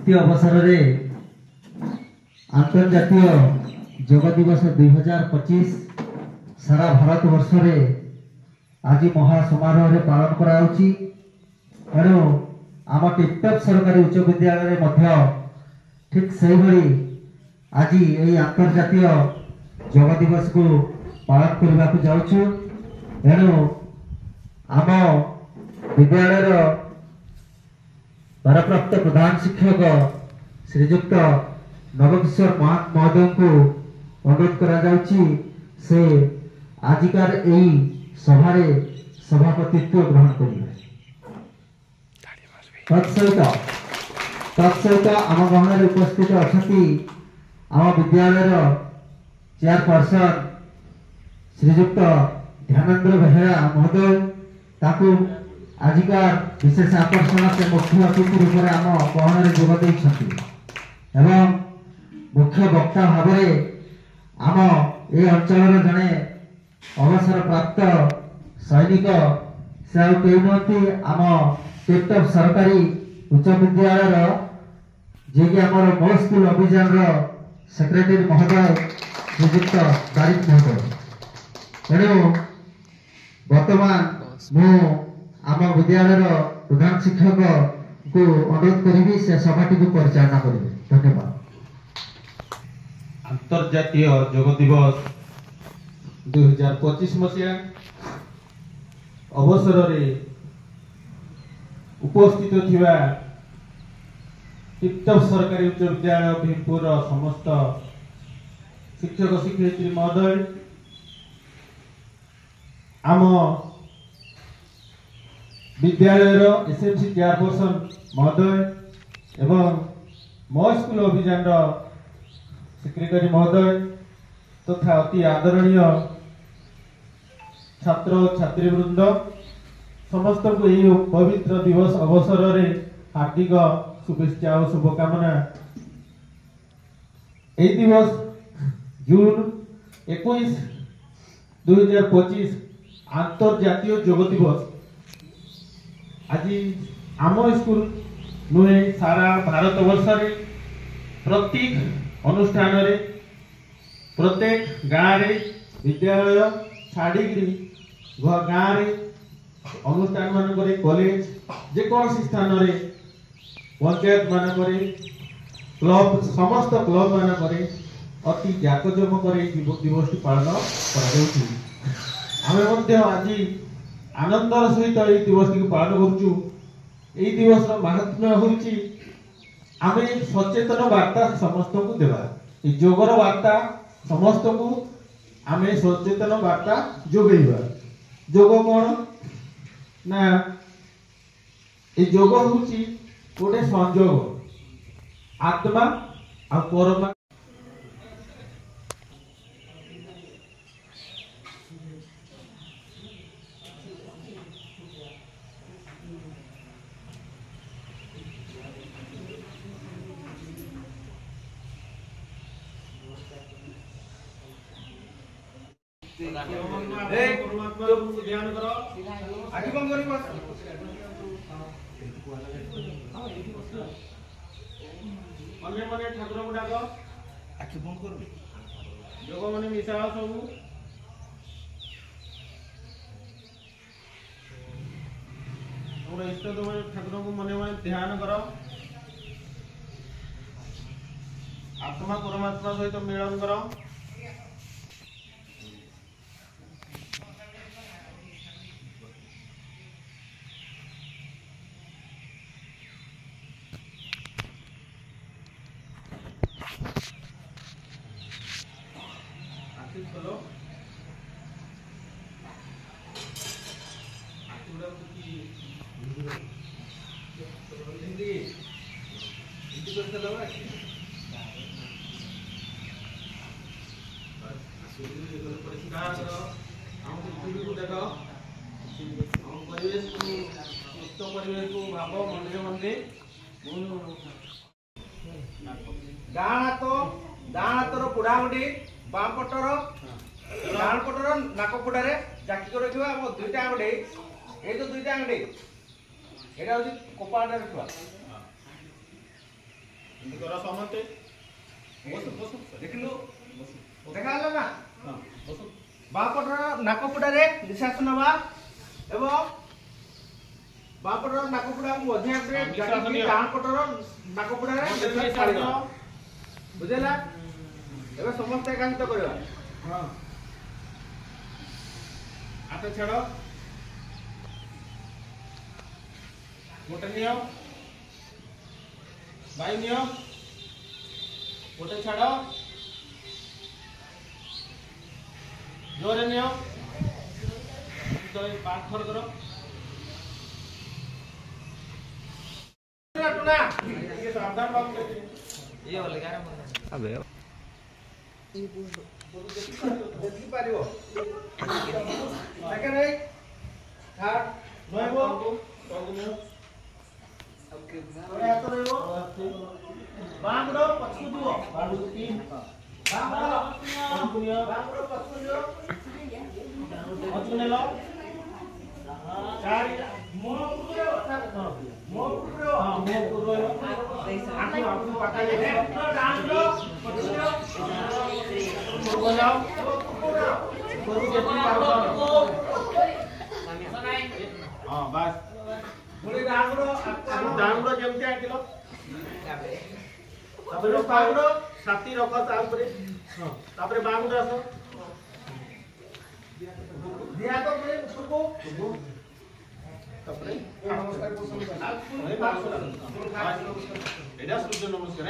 मुक्ति अवसर में अंतर्जातीय योग दिवस 2025 सारा भारत वर्ष में आज महासमारोह पालन कराउछि। एणु आम टिपटप सरकारी उच्च विद्यालय ठीक से भली आज यही अंतर्जातीय योग दिवस को पालन करने को जाऊँ। एणु आम विद्यालय भारप्राप्त प्रधान शिक्षक श्रीजुक्त नवकिशोर महोदय को अनुरोध करा से आजिकार यही सभारे सभापतित्व ग्रहण करेंगे। तत्सहित आम गहन उपस्थित अच्छा आम विद्यालय चेयरपर्सन श्रीजुक्त ध्यानेन्द्र बेहेरा महोदय ताकू आजिकार विशेष आकर्षण से मुख्य अतिथि रूप में आम गहन जोगद एवं मुख्य वक्ता भाव आम ए अंचल जड़े अवसर प्राप्त सैनिक से कही आम टिपटप सरकारी उच्च विद्यालय जे कि आम मो स्कूल अभियान सेक्रेटरी महोदय श्रीजुक्त बारिक महोदय। तेणु वर्तमान मु आम विद्यालय प्रधान शिक्षक को अनुरोध करी से सभाटी को परिचालना करेंगे। धन्यवाद। अंतर्जातीय योग दिवस 2025 मसीहा अवसर उपस्थित थिबा टिपटप सरकारी उच्च विद्यालय भीमपुर समस्त शिक्षक शिक्षयित्री महोदय आम विद्यालय एसएमसी चेयरपर्सन महोदय एवं मो स्कूल अभियान सेक्रेटरी महोदय तथा अति आदरणीय छात्र छात्री वृंद समस्त को यह पवित्र दिवस अवसर रे हार्दिक शुभेच्छा और शुभकामना। यह दिवस जून 21 2025 अंतर्जातीय योग दिवस आज आम स्कूल नुहे सारा भारत वर्ष प्रत्येक अनुष्ठान रे प्रत्येक गाँव रे विद्यालय छाड़ी गाँव रे अनुष्ठान मानक कॉलेज जेकोसी स्थान रे पंचायत मानक क्लब समस्त क्लब मानक अति जाकजमक दिवस पालन कर आज आनंदर सहित यह दिवस की पालन करुचु। यह दिवस महात्म्य होची आमे सचेतन वार्ता समस्त को देवा योगर वार्ता समस्त को आमे सचेतन वार्ता जोगेबा। योग कौन ना योग होची गोटे संयोग आत्मा आ परमा ध्यान करो आखि बंद करी बस मने मने ठाकुर को डाको आखि बंद करो योग मने मिसा सब और इष्ट देव ठाकुर को मने मने ध्यान करो आत्मा परमात्मा सहित मिलन करो। चलो भाव मंदिर मंदिर डाण पुड़ामुडी बाम पटर डाण पटर नाक पुटारे जाकी रखा दुईटा आंगुठी ये जो दुईटा आंगुठी यहाँ हूँ कपाटे रखा ଏମିତି କର ସମସ୍ତେ ବସ ବସ ଦେଖିଲୁ ଦେଖାଗଲା ନା ହଁ ବସ ବାପଟର ନାକପୁଡ଼ାରେ ନିଶ୍ୱାସ ନେବା ଏବଂ ବାପଟର ନାକପୁଡ଼ାକୁ ମଝି ହାତରେ ଜାକିକି ଡାହାଣ ପଟର ନାକପୁଡ଼ାରେ ନିଶ୍ୱାସ ଛାଡ଼ିବା ବୁଝିଲା ଏବେ ସମସ୍ତେ ଏକାନ୍ତ କରିବା ହଁ ହାତ ଛାଡ଼ ଗୋଟେ ନିଅ ବାଇ ନିଅ ଗୋଟେ ଛାଡ଼ ଜୋରେ ନିଅ 5 ଥର କର ଟୁନା ଟିକେ ସାବଧାନ ବାବୁ ଦେଖି ପାରିବ ସେକେଣ୍ଡ ଥାର୍ଡ ରହିବ ତଳକୁ ନିଅ ତଳେ ହାତ ରହିବ ବାଁ ଗୋଡ଼ ପଛକୁ ଯିବ ବାଡ଼କୁ 3 ବାଁ ଗୋଡ଼ ପଛକୁ ନିଅ ବାଁ ଗୋଡ଼ ପଛକୁ ଯିବ ପଛକୁ ନେଲ 4 ମୋ ଉପରକୁ ରହିବ ମୋ ଉପରକୁ ରହିବ ହଁ ମୋ ଉପରକୁ ରହିବ ଆଣ୍ଠୁ ପାଖା ଯାଇଥିବ ଡାହାଣ ଗୋଡ଼ ପଛକୁ ଯିବ ଉପରକୁ ଯାଅ ଉପରକୁ ଯେତିକି ପାରୁଛ ହଁ ବାସ୍ ପୁଣି ଡାହାଣ ଗୋଡ଼ ଡାଉନ ଯେମିତି ଆଙ୍କିଲ ତାପରେ ବାଉନ ଛାତି ରଖ ତା ଉପରେ ତାପରେ ବାଉନ ଆସ ଦିହା ତ ପୁଣି ଉପରକୁ ତାପରେ ଏଇଟା ସୂର୍ଯ୍ୟ ନମସ୍କାର